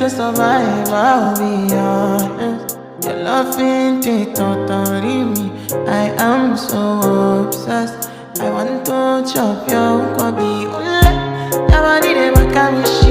to survive, I'll be honest. Your love ain't it, totally me. I am so obsessed. I want to chop your kwabi. Your body, they make me